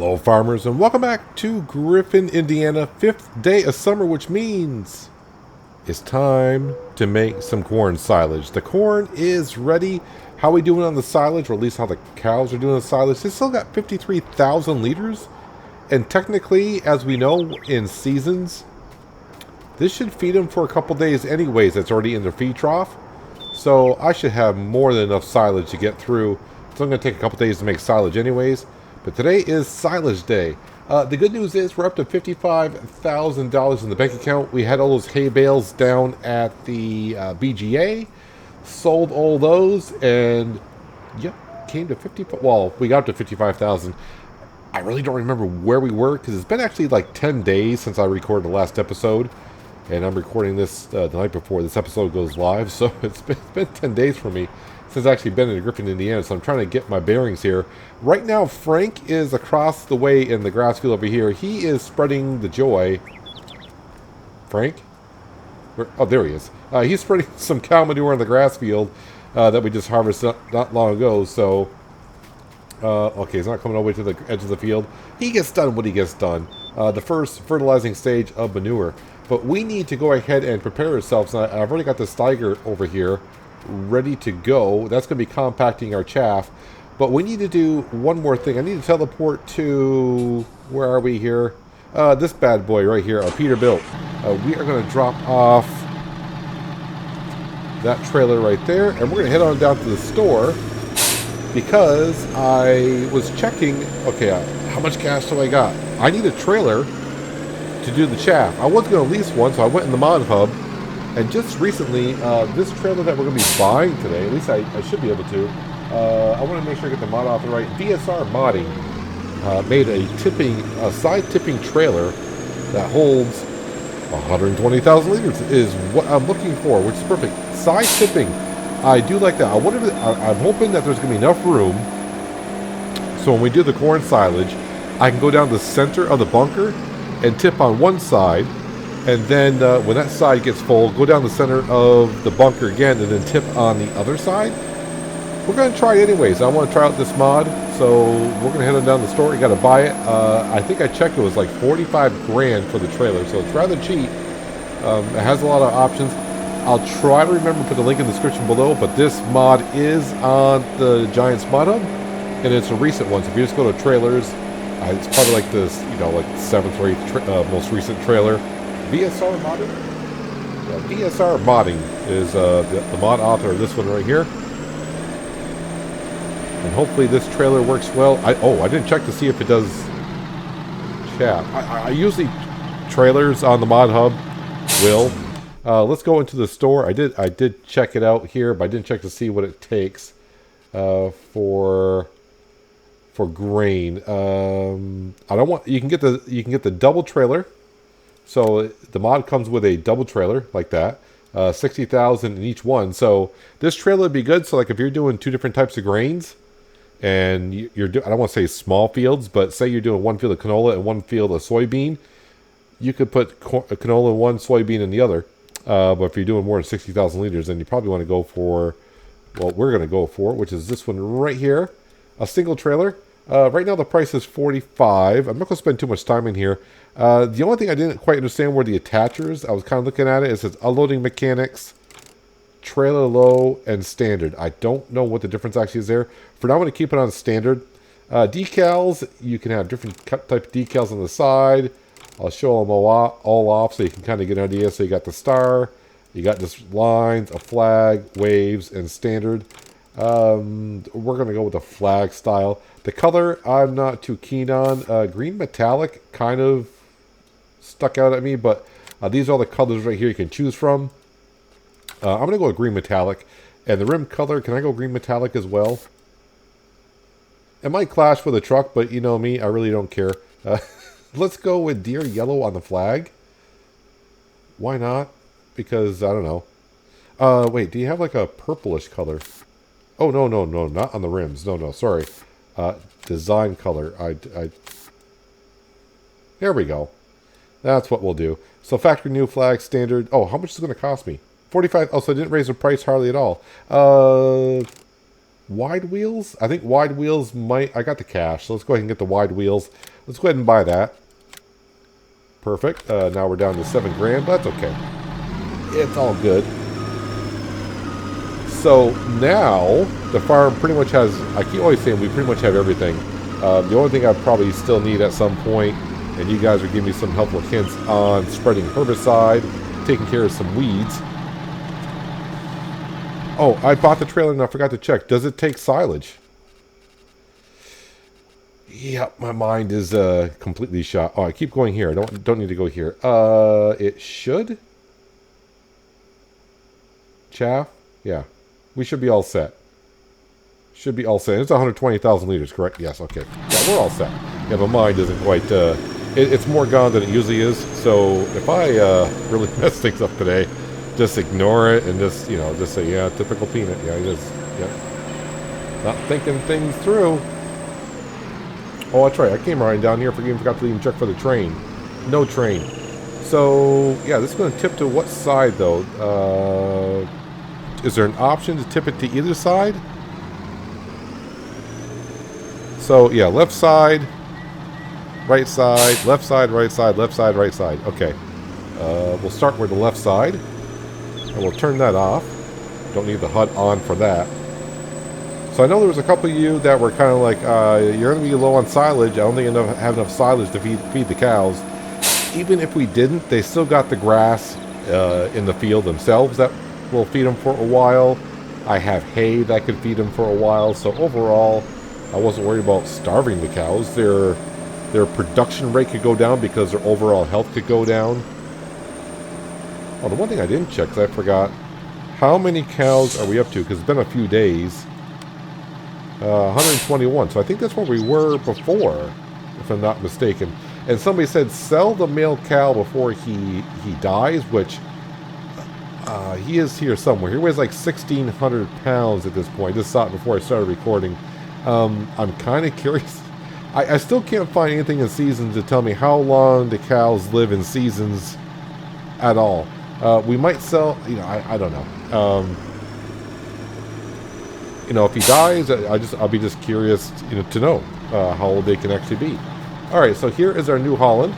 Hello farmers and welcome back to Griffin, Indiana, 5th day of summer, which means it's time to make some corn silage. The corn is ready. How are we doing on the silage, or at least how the cows are doing on the silage? They still got 53,000 liters, and technically, as we know, in seasons, this should feed them for a couple days anyways. It's already in their feed trough, so I should have more than enough silage to get through. It's only going to take a couple days to make silage anyways. But today is silage day. The good news is we're up to $55,000 in the bank account. We had all those hay bales down at the BGA, sold all those, and yep, came to 50. Well, we got to 55,000. I really don't remember where we were because it's been actually like 10 days since I recorded the last episode, and I'm recording this the night before this episode goes live. So it's been 10 days for me since I've actually been in Griffin, Indiana, so I'm trying to get my bearings here. Right now, Frank is across the way in the grass field over here. He is spreading the joy. Frank? Oh, there he is. He's spreading some cow manure in the grass field that we just harvested not long ago, so... okay, he's not coming all the way to the edge of the field. He gets done what he gets done. The first fertilizing stage of manure. But we need to go ahead and prepare ourselves. I've already got the Steiger over here ready to go. That's going to be compacting our chaff. But we need to do one more thing. I need to teleport to... Where are we here? This bad boy right here, our Peterbilt. We are going to drop off that trailer right there. And we're going to head on down to the store, because I was checking... Okay, how much cash do I got? I need a trailer to do the chaff. I was going to lease one, so I went in the mod hub. And just recently, this trailer that we're going to be buying today, at least I should be able to, I want to make sure I get the mod author right. VSR Modding made a side tipping trailer that holds 120,000 liters is what I'm looking for, which is perfect. Side tipping, I do like that. I'm hoping that there's going to be enough room so when we do the corn silage, I can go down the center of the bunker and tip on one side. And then when that side gets full, go down the center of the bunker again and then tip on the other side. We're going to try it anyways. I want to try out this mod, so we're going to head on down the store. You got to buy it. I think I checked, it was like 45 grand for the trailer, so it's rather cheap. It has a lot of options. I'll try to remember to put the link in the description below, but this mod is on the Giants mod hub, and it's a recent one. So if you just go to trailers, it's probably like this, like 7th or 8th most recent trailer. VSR Modding? Yeah, VSR Modding is the mod author of this one right here. And hopefully this trailer works well. I didn't check to see if it does chaff. I usually trailers on the mod hub will. Let's go into the store. I did check it out here, but I didn't check to see what it takes for grain. I don't want you can get the double trailer. So the mod comes with a double trailer like that, 60,000 in each one. So this trailer would be good. So like if you're doing two different types of grains, and I don't want to say small fields, but say you're doing one field of canola and one field of soybean, you could put canola in one, soybean in the other. But if you're doing more than 60,000 liters, then you probably want to go for what we're going to go for, which is this one right here, a single trailer. Right now the price is $45. I'm not going to spend too much time in here. The only thing I didn't quite understand were the attachers. I was kind of looking at it. It says unloading mechanics, trailer low, and standard. I don't know what the difference actually is there. For now I'm going to keep it on standard. Decals, you can have different type of decals on the side. I'll show them all off so you can kind of get an idea. So you got the star, you got this lines, a flag, waves, and standard. We're going to go with the flag style. The color I'm not too keen on. Green metallic kind of stuck out at me, but these are all the colors right here you can choose from. I'm going to go with green metallic. And the rim color, can I go green metallic as well? It might clash with the truck, but you know me, I really don't care. Let's go with deer yellow on the flag. Why not? Because, I don't know. Wait, do you have like a purplish color? Oh, no, not on the rims. No, sorry. Design color. There we go. That's what we'll do. So factory new flag, standard. Oh, how much is it going to cost me? 45. Oh, so I didn't raise the price hardly at all. wide wheels? I think wide wheels might... I got the cash, so let's go ahead and get the wide wheels. Let's go ahead and buy that. Perfect. Now we're down to 7 grand, but that's okay. It's all good. So now the farm pretty much has... I keep always saying we pretty much have everything. The only thing I probably still need at some point, and you guys are giving me some helpful hints on spreading herbicide, taking care of some weeds. Oh, I bought the trailer and I forgot to check. Does it take silage? Yep, my mind is completely shot. Oh, I keep going here. I don't need to go here. It should. Chaff? Yeah. We should be all set. Should be all set. It's 120,000 liters, correct? Yes, okay. Yeah, we're all set. Yeah, my mind isn't quite... it's more gone than it usually is. So if I really mess things up today, just ignore it and just, you know, just say, yeah, typical peanut. Yeah, yeah. Not thinking things through. Oh, that's right. I came right down here. Forgot to even check for the train. No train. So, yeah, this is going to tip to what side, though? Is there an option to tip it to either side? So, yeah, left side, right side, left side, right side, left side, right side. Okay. We'll start with the left side. And we'll turn that off. Don't need the HUD on for that. So I know there was a couple of you that were kind of like, you're going to be low on silage. I don't think you have enough silage to feed the cows. Even if we didn't, they still got the grass in the field themselves that will feed them for a while. I have hay that could feed them for a while. So overall, I wasn't worried about starving the cows. Their production rate could go down because their overall health could go down. Oh, the one thing I didn't check, because I forgot, how many cows are we up to? Because it's been a few days. 121. So I think that's where we were before, if I'm not mistaken. And somebody said sell the male cow before he dies, which he is here somewhere. He weighs like 1,600 pounds at this point. I just saw it before I started recording. I'm kind of curious. I still can't find anything in seasons to tell me how long the cows live in seasons at all. We might sell, you know, I don't know. You know, if he dies, I'll be just curious, you know, to know how old they can actually be. All right, so here is our New Holland.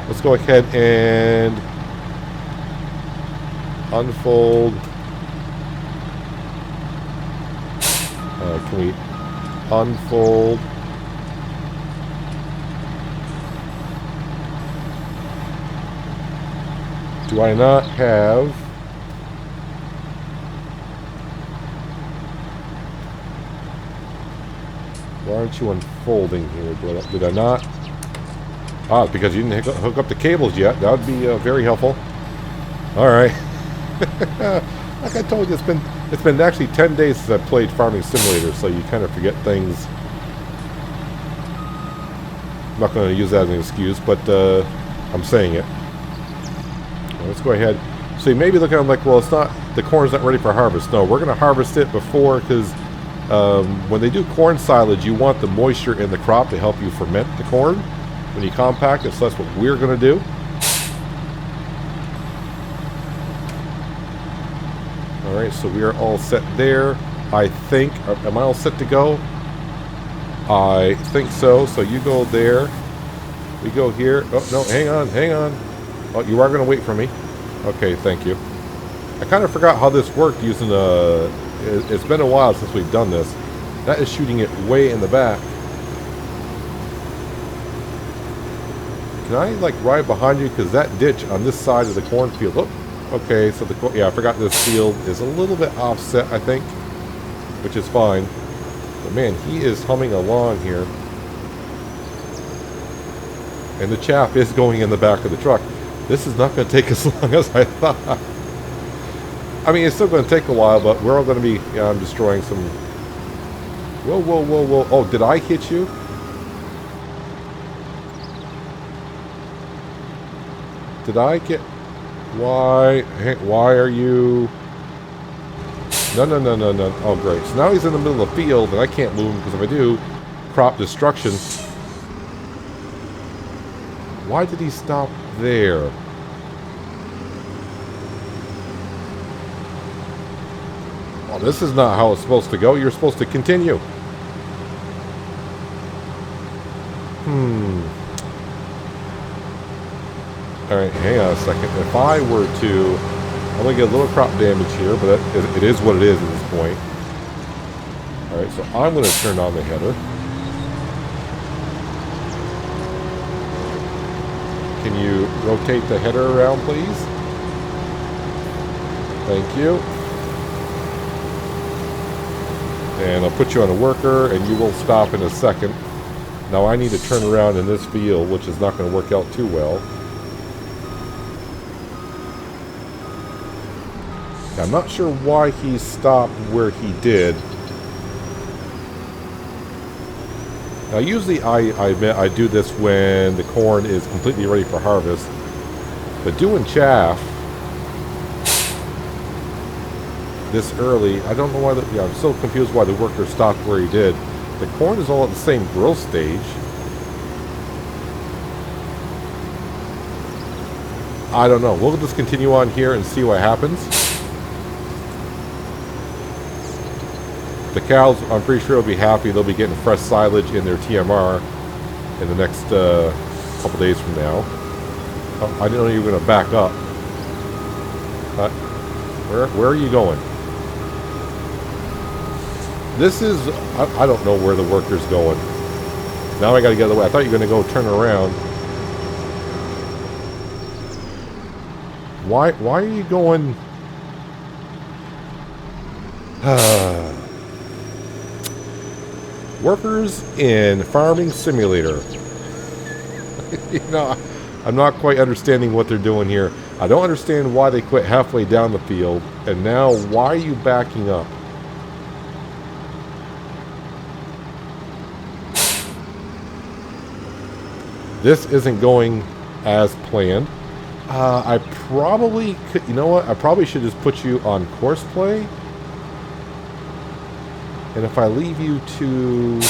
Let's go ahead and unfold. Can we unfold? Do I not have... Why aren't you unfolding here? Did I not? Ah, because you didn't hook up the cables yet. That would be very helpful. All right. Like I told you, it's been actually 10 days since I played Farming Simulator, so you kind of forget things. I'm not going to use that as an excuse, but I'm saying it. Well, let's go ahead. So you may be looking at it like, well, it's not, the corn's not ready for harvest. No, we're going to harvest it before, because when they do corn silage, you want the moisture in the crop to help you ferment the corn when you compact it. So that's what we're going to do. All right, so we are all set there. I think. Am I all set to go? I think so. So you go there. We go here. Oh no! Hang on, hang on. Oh, you are going to wait for me. Okay, thank you. I kind of forgot how this worked using a... It's been a while since we've done this. That is shooting it way in the back. Can I, like, ride behind you? Because that ditch on this side of the cornfield... Oh, okay, so the... Yeah, I forgot this field is a little bit offset, I think. Which is fine. But, man, he is humming along here. And the chaff is going in the back of the truck. This is not going to take as long as I thought. I mean, it's still going to take a while, but we're all going to be... Yeah, I'm destroying some... Whoa, whoa, whoa, whoa. Oh, did I hit you? Did I get... Why? Why are you... No, no, no, no, no. Oh, great. So now he's in the middle of the field, and I can't move him, because if I do, crop destruction. Why did he stop there? Well, this is not how it's supposed to go. You're supposed to continue. Alright, hang on a second. If I were to... I'm going to get a little crop damage here, but it is what it is at this point. Alright, so I'm going to turn on the header. Can you rotate the header around, please? Thank you. And I'll put you on a worker, and you will stop in a second. Now I need to turn around in this field, which is not going to work out too well. I'm not sure why he stopped where he did. Now usually I admit I do this when the corn is completely ready for harvest. But doing chaff this early, I don't know why I'm so confused why the worker stopped where he did. The corn is all at the same growth stage. I don't know. We'll just continue on here and see what happens. The cows, I'm pretty sure, will be happy. They'll be getting fresh silage in their TMR in the next couple days from now. Oh, I didn't know you were going to back up. Where are you going? This is... I don't know where the worker's going. Now I got to get out of the way. I thought you were going to go turn around. Why are you going... Workers in Farming Simulator. You know, I'm not quite understanding what they're doing here. I don't understand why they quit halfway down the field. And now, why are you backing up? This isn't going as planned. I probably could... You know what? I probably should just put you on course play. And if I leave you to...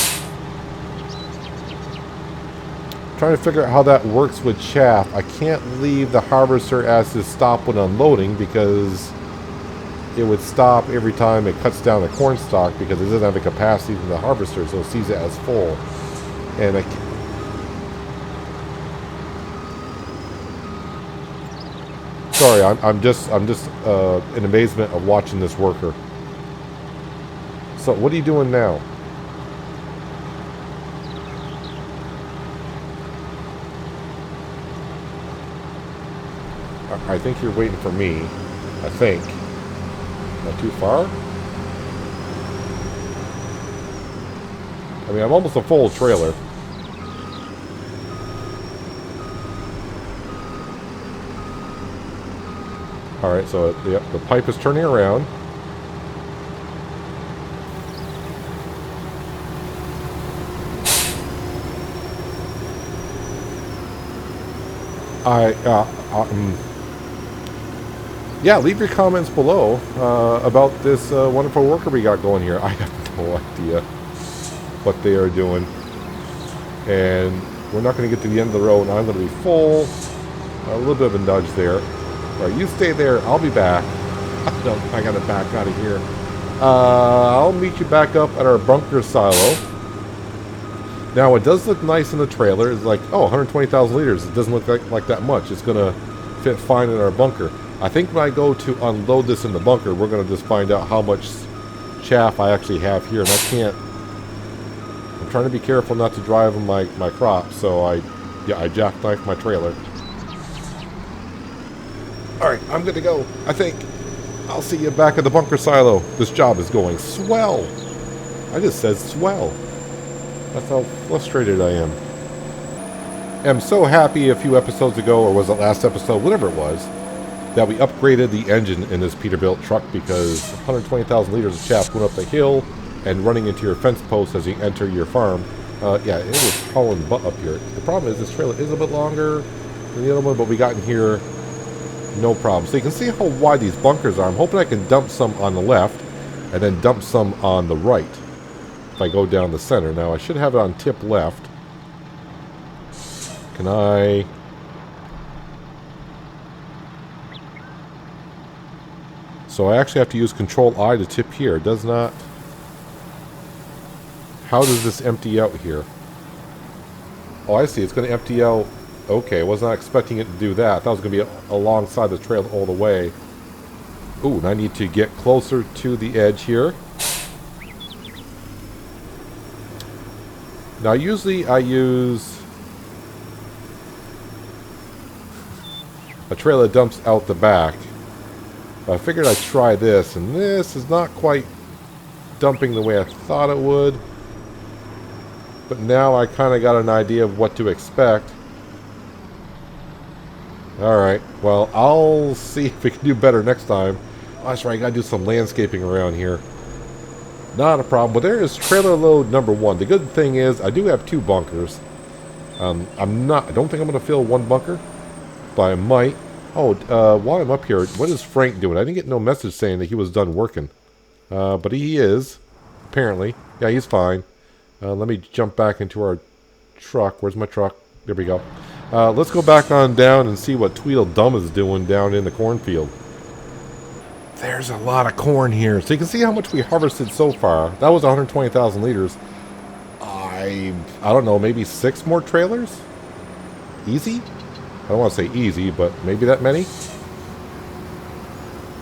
trying to figure out how that works with chaff. I can't leave the harvester as to stop when unloading because it would stop every time it cuts down the corn stalk because it doesn't have the capacity in the harvester, so it sees it as full. And sorry, I'm just in amazement of watching this worker. So, what are you doing now? I think you're waiting for me. I think. Not too far? I mean, I'm almost a full trailer. Alright, so the pipe is turning around. Yeah, leave your comments below about this wonderful worker we got going here. I have no idea what they are doing. And we're not going to get to the end of the road, and I'm going to be full. A little bit of a nudge there. All right, you stay there. I'll be back. I got to back out of here. I'll meet you back up at our bunker silo. Now, it does look nice in the trailer. It's like, oh, 120,000 liters. It doesn't look like that much. It's going to fit fine in our bunker. I think when I go to unload this in the bunker, we're going to just find out how much chaff I actually have here. And I can't... I'm trying to be careful not to drive on my crops, so I jackknifed my trailer. Alright, I'm good to go, I think. I'll see you back at the bunker silo. This job is going swell. I just said swell. That's how frustrated I am. I'm so happy a few episodes ago, or was it last episode, whatever it was, that we upgraded the engine in this Peterbilt truck because 120,000 liters of chaff went up the hill and running into your fence post as you enter your farm. Yeah, it was hauling butt up here. The problem is this trailer is a bit longer than the other one, but we got in here no problem. So you can see how wide these bunkers are. I'm hoping I can dump some on the left and then dump some on the right if I go down the center. Now I should have it on tip left. Can I... So I actually have to use Control I to tip here. It does not... How does this empty out here? Oh, I see. It's going to empty out... Okay, I was not expecting it to do that. I thought it was going to be alongside the trail all the way. Ooh, and I need to get closer to the edge here. Now, usually I use a trailer that dumps out the back. But I figured I'd try this, and this is not quite dumping the way I thought it would. But now I kind of got an idea of what to expect. Alright, well, I'll see if we can do better next time. Oh, that's right, I gotta do some landscaping around here. Not a problem. Well, there is trailer load number 1. The good thing is, I do have 2 bunkers. I don't think I'm gonna fill 1 bunker, but I might. Oh, while I'm up here, what is Frank doing? I didn't get no message saying that he was done working. But he is, apparently. Yeah, he's fine. Let me jump back into our truck. Where's my truck? There we go. Let's go back on down and see what Tweedledum is doing down in the cornfield. There's a lot of corn here. So you can see how much we harvested so far. That was 120,000 liters. I don't know, maybe 6 more trailers? Easy? I don't want to say easy, but maybe that many?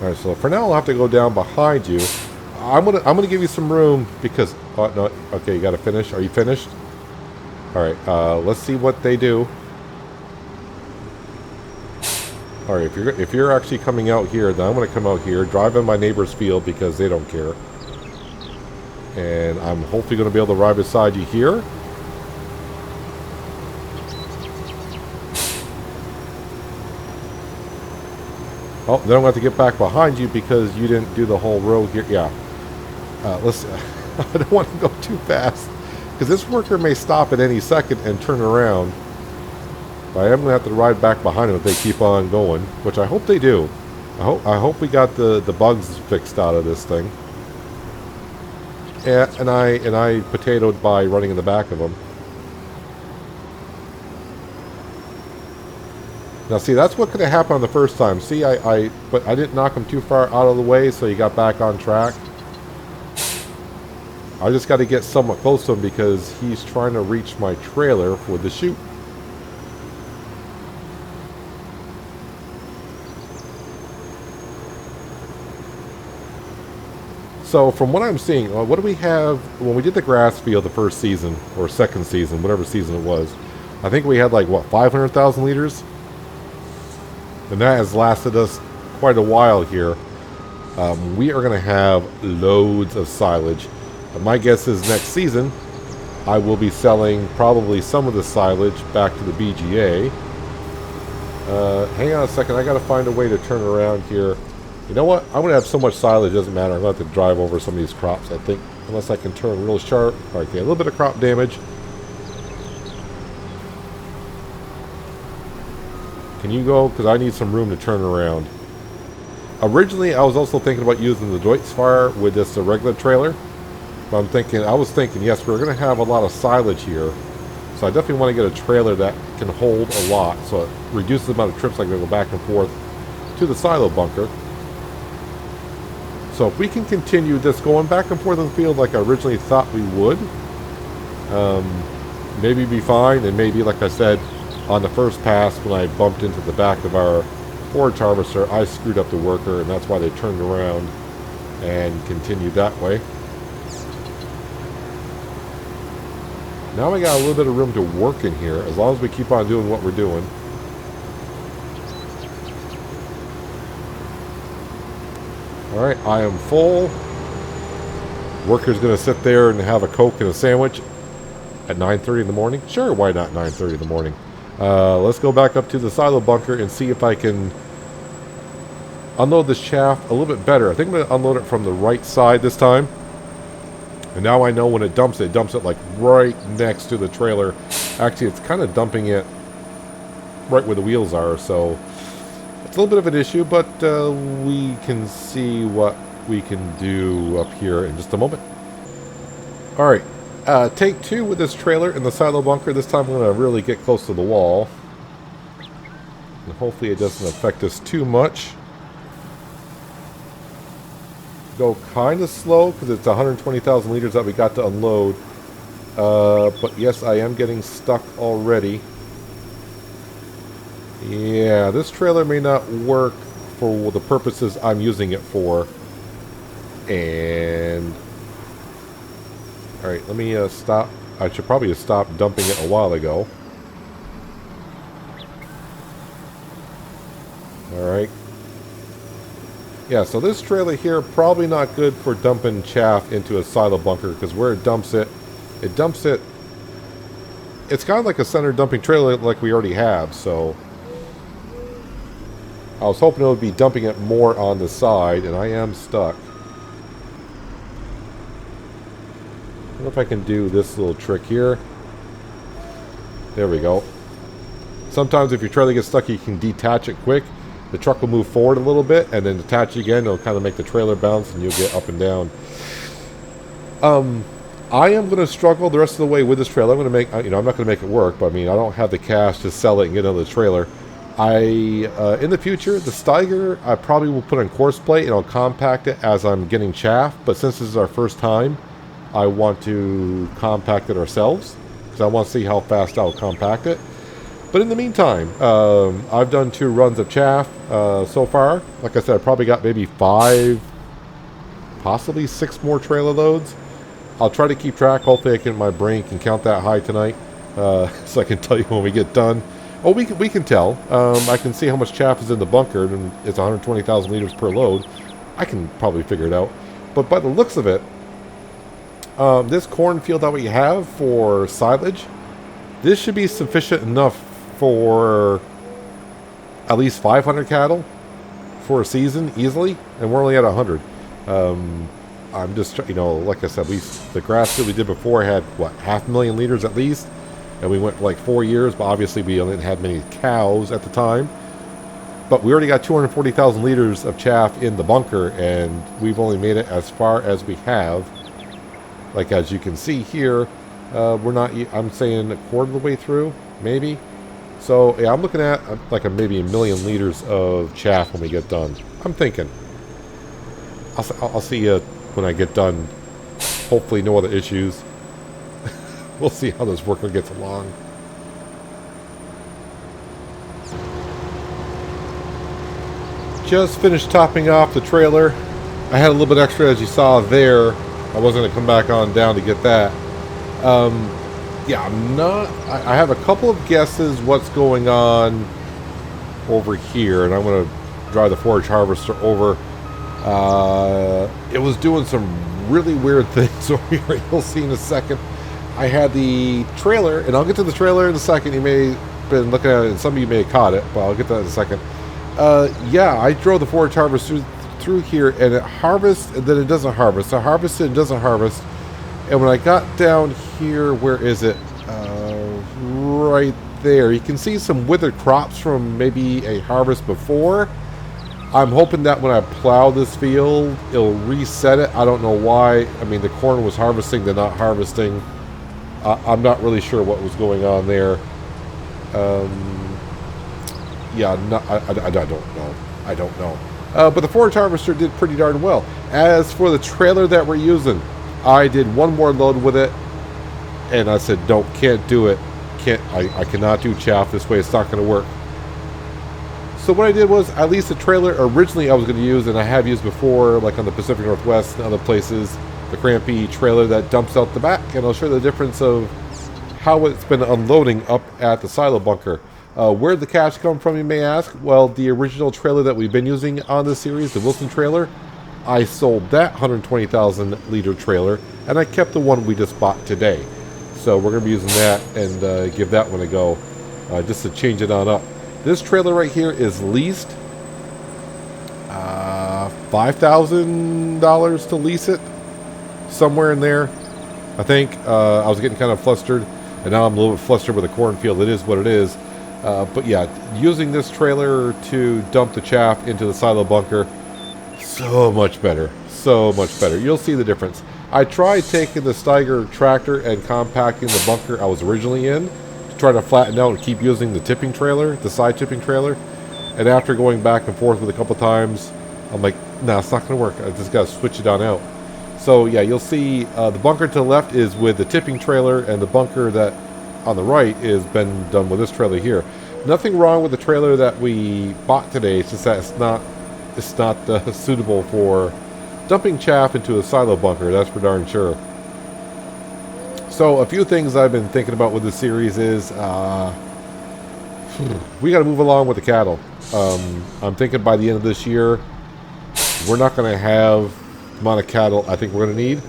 Alright, so for now I'll have to go down behind you. I'm gonna give you some room because... Oh, no, okay, you gotta finish. Are you finished? Alright, let's see what they do. Alright, if you're actually coming out here, then I'm going to come out here, drive in my neighbor's field because they don't care. And I'm hopefully going to be able to ride beside you here. Oh, then I'm going to have to get back behind you because you didn't do the whole row here. Yeah. Let's... I don't want to go too fast because this worker may stop at any second and turn around. But I am going to have to ride back behind them if they keep on going, which I hope they do. I hope we got the bugs fixed out of this thing. And I potatoed by running in the back of them. Now see, that's what could have happened on the first time. See, but I didn't knock him too far out of the way, so he got back on track. I just got to get somewhat close to him because he's trying to reach my trailer for the chute. So from what I'm seeing, what do we have when we did the grass field the first season or second season, whatever season it was? I think we had like what, 500,000 liters, and that has lasted us quite a while here. We are going to have loads of silage. My guess is next season I will be selling probably some of the silage back to the BGA. Hang on a second, I got to find a way to turn around here. You know what? I'm going to have so much silage, it doesn't matter. I'm going to have to drive over some of these crops, I think. Unless I can turn real sharp. Okay, a little bit of crop damage. Can you go? Because I need some room to turn around. Originally, I was also thinking about using the Deutz-Fire with this regular trailer. But I was thinking, yes, we're going to have a lot of silage here. So I definitely want to get a trailer that can hold a lot. So it reduces the amount of trips I can go back and forth to the silo bunker. So if we can continue this going back and forth in the field like I originally thought we would, maybe be fine. And maybe, like I said, on the first pass when I bumped into the back of our forage harvester, I screwed up the worker, and that's why they turned around and continued that way. Now we got a little bit of room to work in here, as long as we keep on doing what we're doing. Alright, I am full. Worker's going to sit there and have a Coke and a sandwich at 9:30 in the morning. Sure, why not 9:30 in the morning? Let's go back up to the silo bunker and see if I can unload this chaff a little bit better. I think I'm going to unload it from the right side this time. And now I know when it dumps it like right next to the trailer. Actually, it's kind of dumping it right where the wheels are, so it's a little bit of an issue, but we can see what we can do up here in just a moment. Alright, take 2 with this trailer in the silo bunker. This time I'm going to really get close to the wall. And hopefully it doesn't affect us too much. go kind of slow because it's 120,000 liters that we got to unload. But yes, I am getting stuck already. Yeah, this trailer may not work for the purposes I'm using it for. And alright, let me stop. I should probably have stopped dumping it a while ago. Alright. Yeah, so this trailer here, probably not good for dumping chaff into a silo bunker, because where it dumps it, it's kind of like a center dumping trailer like we already have, so I was hoping it would be dumping it more on the side, and I am stuck. I wonder if I can do this little trick here. There we go. Sometimes if your trailer gets stuck, you can detach it quick. The truck will move forward a little bit, and then detach again. It'll kind of make the trailer bounce, and you'll get up and down. I am going to struggle the rest of the way with this trailer. I'm going to make, I'm not going to make it work, but I mean, I don't have the cash to sell it and get another trailer. In the future, the Steiger, I probably will put on course plate, and I'll compact it as I'm getting chaff. But since this is our first time, I want to compact it ourselves, because I want to see how fast I'll compact it. But in the meantime, I've done 2 runs of chaff so far. Like I said, I probably got maybe 5, possibly 6 more trailer loads. I'll try to keep track. Hopefully my brain can count that high tonight, so I can tell you when we get done. Oh, we can tell. I can see how much chaff is in the bunker, and it's 120,000 liters per load. I can probably figure it out. But by the looks of it, this cornfield that we have for silage, this should be sufficient enough for at least 500 cattle for a season easily, and we're only at 100. I'm just, like I said, the grass field we did before had what, 500,000 liters at least, and we went for like 4 years. But obviously we only had many cows at the time. But we already got 240,000 liters of chaff in the bunker, and we've only made it as far as we have. Like as you can see here, we're not. I'm saying a quarter of the way through, maybe. So yeah, I'm looking at like maybe 1 million liters of chaff when we get done. I'm thinking. I'll see you when I get done. Hopefully no other issues. We'll see how this worker gets along. Just finished topping off the trailer. I had a little bit extra, as you saw there. I wasn't going to come back on down to get that. Yeah, I have a couple of guesses what's going on over here, and I'm going to drive the forage harvester over. It was doing some really weird things over here. You'll see in a second. I had the trailer, and I'll get to the trailer in a second. You may have been looking at it, and some of you may have caught it, but I'll get to that in a second. Yeah, I drove the forage harvester through here, and it harvests, and then it doesn't harvest. I harvest it and doesn't harvest. And when I got down here, where is it? Right there. You can see some withered crops from maybe a harvest before. I'm hoping that when I plow this field, it'll reset it. I don't know why. I mean, the corn was harvesting, they're not harvesting. I'm not really sure what was going on there. Yeah, I don't know. I don't know. But the forage harvester did pretty darn well. As for the trailer that we're using, I did 1 more load with it, and I said, can't do it. I cannot do chaff this way. It's not going to work. So what I did was, at least the trailer originally I was going to use, and I have used before, like on the Pacific Northwest and other places, the crampy trailer that dumps out the back, and I'll show you the difference of how it's been unloading up at the silo bunker. Where did the cash come from, you may ask? Well, the original trailer that we've been using on this series, the Wilson trailer, I sold that 120,000 liter trailer, and I kept the one we just bought today. So we're going to be using that and give that one a go, just to change it on up. This trailer right here is leased. $5,000 to lease it, somewhere in there. I think I was getting kind of flustered, and now I'm a little bit flustered with the cornfield. It is what it is. But yeah, using this trailer to dump the chaff into the silo bunker, so much better. So much better. You'll see the difference. I tried taking the Steiger tractor and compacting the bunker I was originally in to try to flatten out and keep using the tipping trailer, the side tipping trailer. And after going back and forth with a couple times, I'm like, No, it's not going to work. I just got to switch it on out. So yeah, you'll see the bunker to the left is with the tipping trailer, and the bunker that on the right is been done with this trailer here. Nothing wrong with the trailer that we bought today. It's just that it's not suitable for dumping chaff into a silo bunker. That's for darn sure. So a few things I've been thinking about with this series is we got to move along with the cattle. I'm thinking by the end of this year, we're not going to have the amount of cattle I think we're going to need.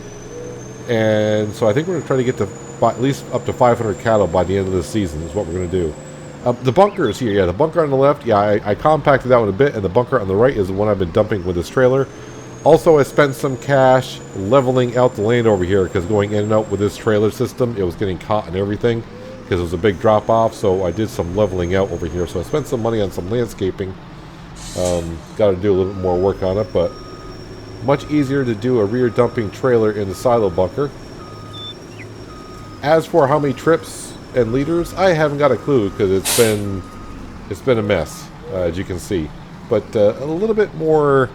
And so I think we're going to try to get to at least up to 500 cattle by the end of this season is what we're going to do. The bunker is here. Yeah, the bunker on the left, yeah, I compacted that one a bit. And the bunker on the right is the one I've been dumping with this trailer. Also, I spent some cash leveling out the land over here because going in and out with this trailer system, it was getting caught and everything because it was a big drop off. So I did some leveling out over here. So I spent some money on some landscaping. Got to do a little bit more work on it, but much easier to do a rear dumping trailer in the silo bunker. As for how many trips and liters, I haven't got a clue because it's been a mess, as you can see. But a little bit more.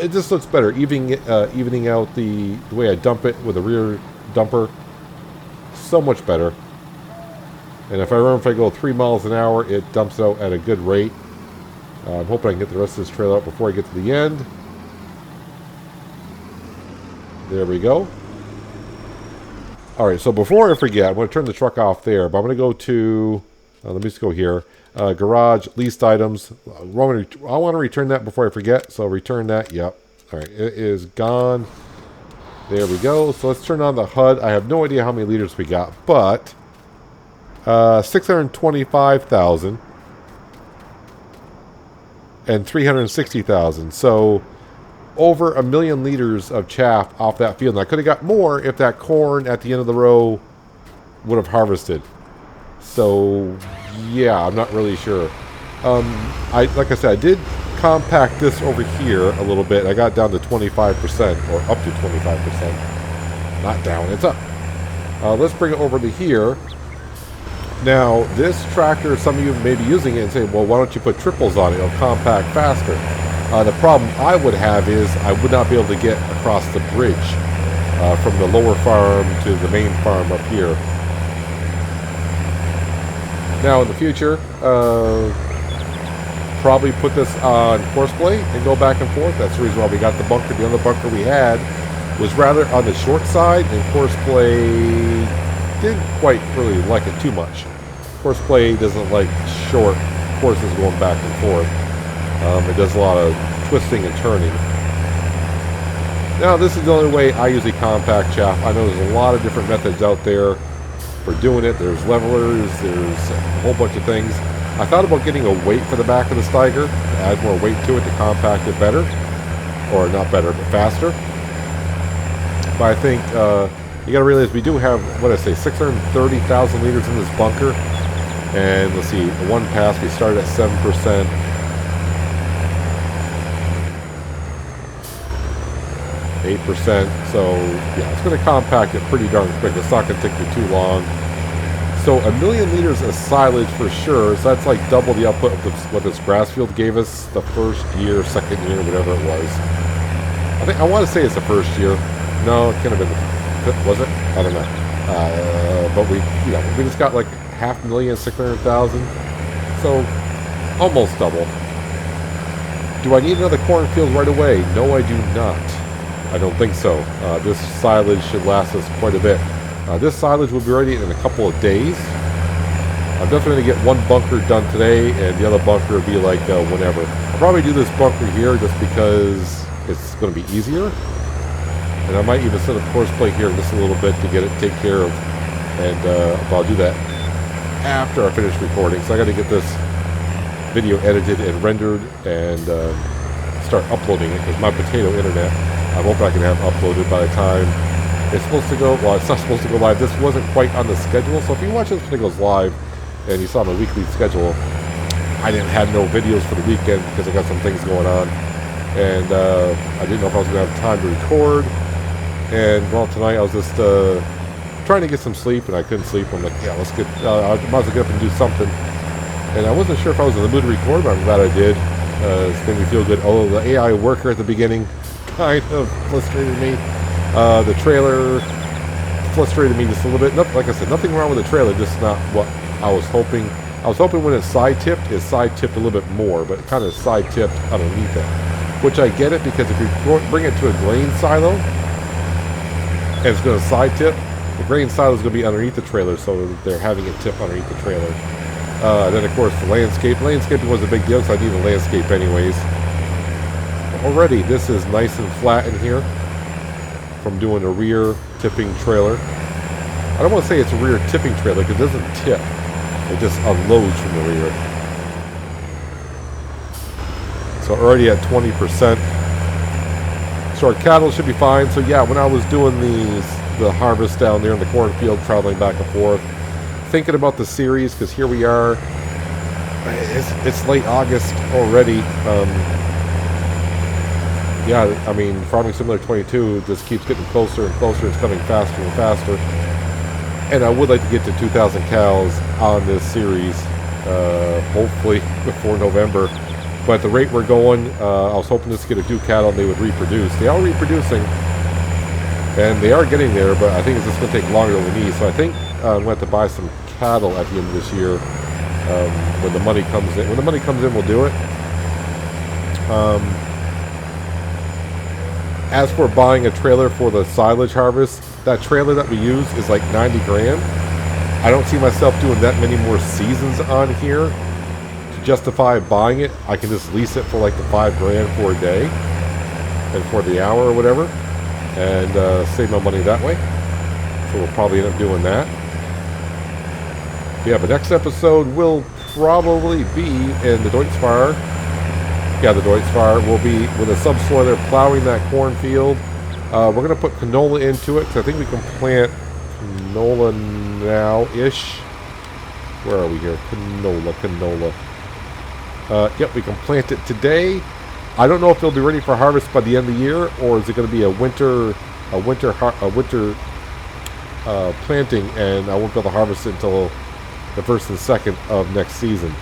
It just looks better, evening out the way I dump it with a rear dumper. So much better. And if I go 3 miles an hour, it dumps out at a good rate. I'm hoping I can get the rest of this trailer out before I get to the end. There we go. Alright, so before I forget, I'm going to turn the truck off there, but I'm going to go to, let me just go here, garage, leased items. I want to return that before I forget, so return that, yep. Alright, it is gone. There we go. So let's turn on the HUD. I have no idea how many liters we got, but 625,000 and 360,000. So over 1 million liters of chaff off that field. And I could have got more if that corn at the end of the row would have harvested. So yeah, I'm not really sure. Like I said, I did compact this over here a little bit. I got down to 25%, or up to 25%. Not down, it's up. Let's bring it over to here. Now, this tractor, some of you may be using it and say, well, why don't you put triples on it? It'll compact faster. The problem I would have is I would not be able to get across the bridge from the lower farm to the main farm up here. Now, in the future, probably put this on horseplay and go back and forth. That's the reason why we got the bunker. The other bunker we had was rather on the short side, and horseplay didn't quite really like it too much. Horseplay doesn't like short horses going back and forth. It does a lot of twisting and turning. Now, this is the only way I usually compact chaff. I know there's a lot of different methods out there for doing it. There's levelers, there's a whole bunch of things. I thought about getting a weight for the back of the Steiger to add more weight to it to compact it better. Or not better, but faster. But I think you got to realize we do have, what did I say, 630,000 liters in this bunker. And let's see, one pass, we started at 7%. 8%, so yeah, it's going to compact it pretty darn quick. It's not going to take you too long. So 1 million liters of silage for sure. So that's like double the output of what this grass field gave us the first year, second year, whatever it was. I want to say it's the first year. No, it can't have been. Was it? I don't know. But we just got like 500,000, 600,000. So almost double. Do I need another cornfield right away? No, I do not. I don't think so. This silage should last us quite a bit. This silage will be ready in a couple of days. I'm definitely going to get one bunker done today, and the other bunker will be like whenever. I'll probably do this bunker here just because it's going to be easier. And I might even set a horseplay here just a little bit to get it taken care of. And I'll do that after I finish recording. So I got to get this video edited and rendered and start uploading it because my potato internet, I'm hoping I can have uploaded by the time it's supposed to go. Well, it's not supposed to go live. This wasn't quite on the schedule. So if you watch this when it goes live and you saw my weekly schedule, I didn't have no videos for the weekend because I got some things going on. And I didn't know if I was going to have time to record. And well, tonight I was just trying to get some sleep and I couldn't sleep. I'm like, yeah, let's get, I might as well get up and do something. And I wasn't sure if I was in the mood to record, but I'm glad I did. It's made me feel good. Although the AI worker at the beginning kind of frustrated me. The trailer frustrated me just a little bit. Like I said, nothing wrong with the trailer, just not what I was hoping. I was hoping when it side-tipped a little bit more, but it kind of side-tipped underneath it. Which I get it, because if you bring it to a grain silo, and it's going to side-tip, the grain silo is going to be underneath the trailer, so they're having it tip underneath the trailer. Then, of course, the landscape. Landscaping was a big deal, so I need a landscape anyways. Already, this is nice and flat in here from doing a rear tipping trailer. I don't want to say it's a rear tipping trailer, because it doesn't tip. It just unloads from the rear. So already at 20%. So our cattle should be fine. So yeah, when I was doing the harvest down there in the cornfield, traveling back and forth, thinking about the series, because here we are. It's late August already. Yeah, I mean, Farming Simulator 22 just keeps getting closer and closer. It's coming faster and faster. And I would like to get to 2,000 cows on this series, hopefully before November. But at the rate we're going, I was hoping just to get a few cattle and they would reproduce. They are reproducing, and they are getting there, but I think it's just going to take longer than we need. So I think I'm going to have to buy some cattle at the end of this year when the money comes in. When the money comes in, we'll do it. As for buying a trailer for the silage harvest, that trailer that we use is like 90 grand. I don't see myself doing that many more seasons on here to justify buying it. I can just lease it for like the 5 grand for a day and for the hour or whatever, and save my money that way. So we'll probably end up doing that. Yeah, the next episode will probably be in the Deutschfahrer. Yeah, the Deutschfahrer will be with a subsoiler plowing that cornfield. We're going to put canola into it, because I think we can plant canola now-ish. Where are we here? Canola. Yep, we can plant it today. I don't know if it'll be ready for harvest by the end of the year, or is it going to be a winter planting, and I won't be able to harvest it until the 1st and 2nd of next season.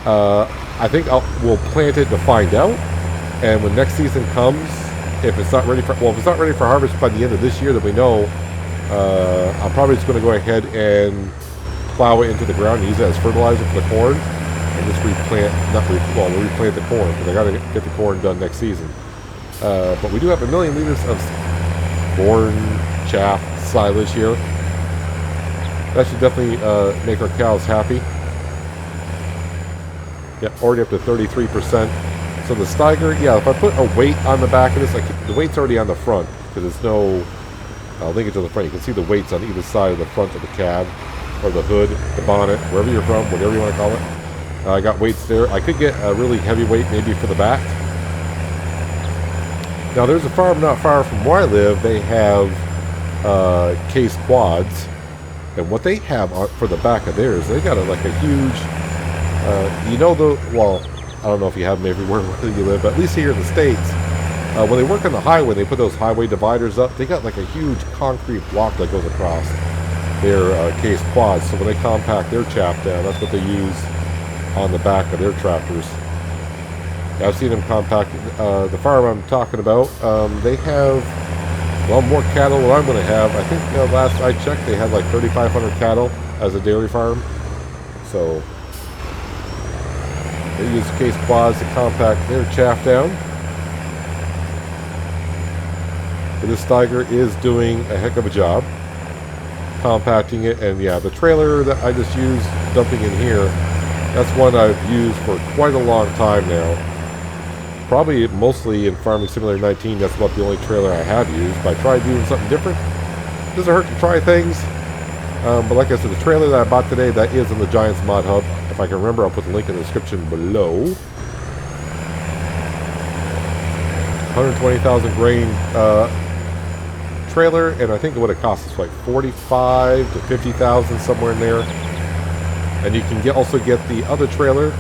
I think we'll plant it to find out, and when next season comes, if it's not ready for harvest by the end of this year, then we know. I'm probably just going to go ahead and plow it into the ground and use it as fertilizer for the corn, and just replant the corn, because I got to get the corn done next season. But we do have 1 million liters of corn, chaff, silage here. That should definitely make our cows happy. Yeah, already up to 33%. So the Steiger, yeah, if I put a weight on the back of this, the weight's already on the front, because there's no, I'll link it to the front. You can see the weights on either side of the front of the cab, or the hood, the bonnet, wherever you're from, whatever you want to call it. I got weights there. I could get a really heavy weight maybe for the back. Now there's a farm not far from where I live. They have case quads, and what they have for the back of theirs, they got like a huge, well, I don't know if you have them everywhere where you live, but at least here in the States, when they work on the highway, they put those highway dividers up. They got like a huge concrete block that goes across their case quads. So when they compact their chaff down, that's what they use on the back of their tractors. Yeah, I've seen them compact. The farm I'm talking about, they have, well, more cattle than I'm going to have. I think last I checked, they had like 3,500 cattle as a dairy farm. So they use case quads to compact their chaff down. But this Steiger is doing a heck of a job compacting it. And yeah, the trailer that I just used dumping in here, that's one I've used for quite a long time now. Probably mostly in Farming Simulator 19, that's about the only trailer I have used. But I tried doing something different. It doesn't hurt to try things. But like I said, the trailer that I bought today, that is in the Giants Mod Hub. If I can remember, I'll put the link in the description below. 120,000 grain trailer, and I think what it costs is like 45 to 50,000, somewhere in there. And you can also get the other trailer,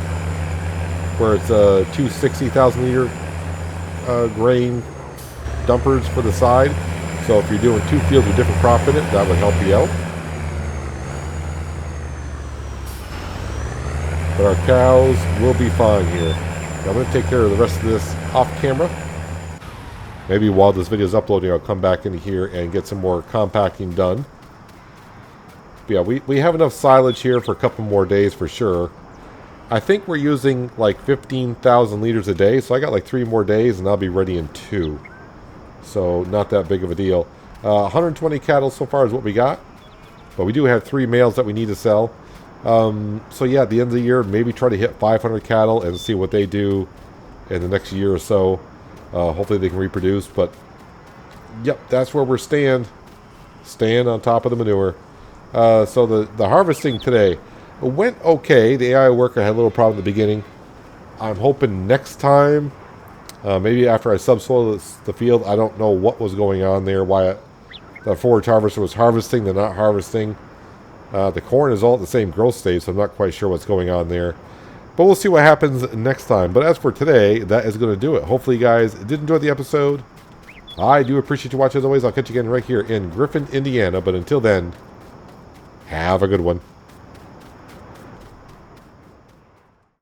where it's 2 60,000 liter grain dumpers for the side. So if you're doing 2 fields with different crop in it, that would help you out. But our cows will be fine here. I'm going to take care of the rest of this off camera. Maybe while this video is uploading, I'll come back in here and get some more compacting done. But yeah, we have enough silage here for a couple more days for sure. I think we're using like 15,000 liters a day, so I got like 3 more days and I'll be ready in 2. So not that big of a deal. 120 cattle so far is what we got, but we do have 3 males that we need to sell. So yeah, at the end of the year, maybe try to hit 500 cattle and see what they do in the next year or so. Hopefully they can reproduce, but yep, that's where we're staying on top of the manure. So the harvesting today went okay. The AI worker had a little problem at the beginning. I'm hoping next time, maybe after I subsoil the field, I don't know what was going on there, why the forage harvester was harvesting, they're not harvesting. The corn is all at the same growth stage, so I'm not quite sure what's going on there. But we'll see what happens next time. But as for today, that is going to do it. Hopefully you guys did enjoy the episode. I do appreciate you watching as always. I'll catch you again right here in Griffin, Indiana. But until then, have a good one.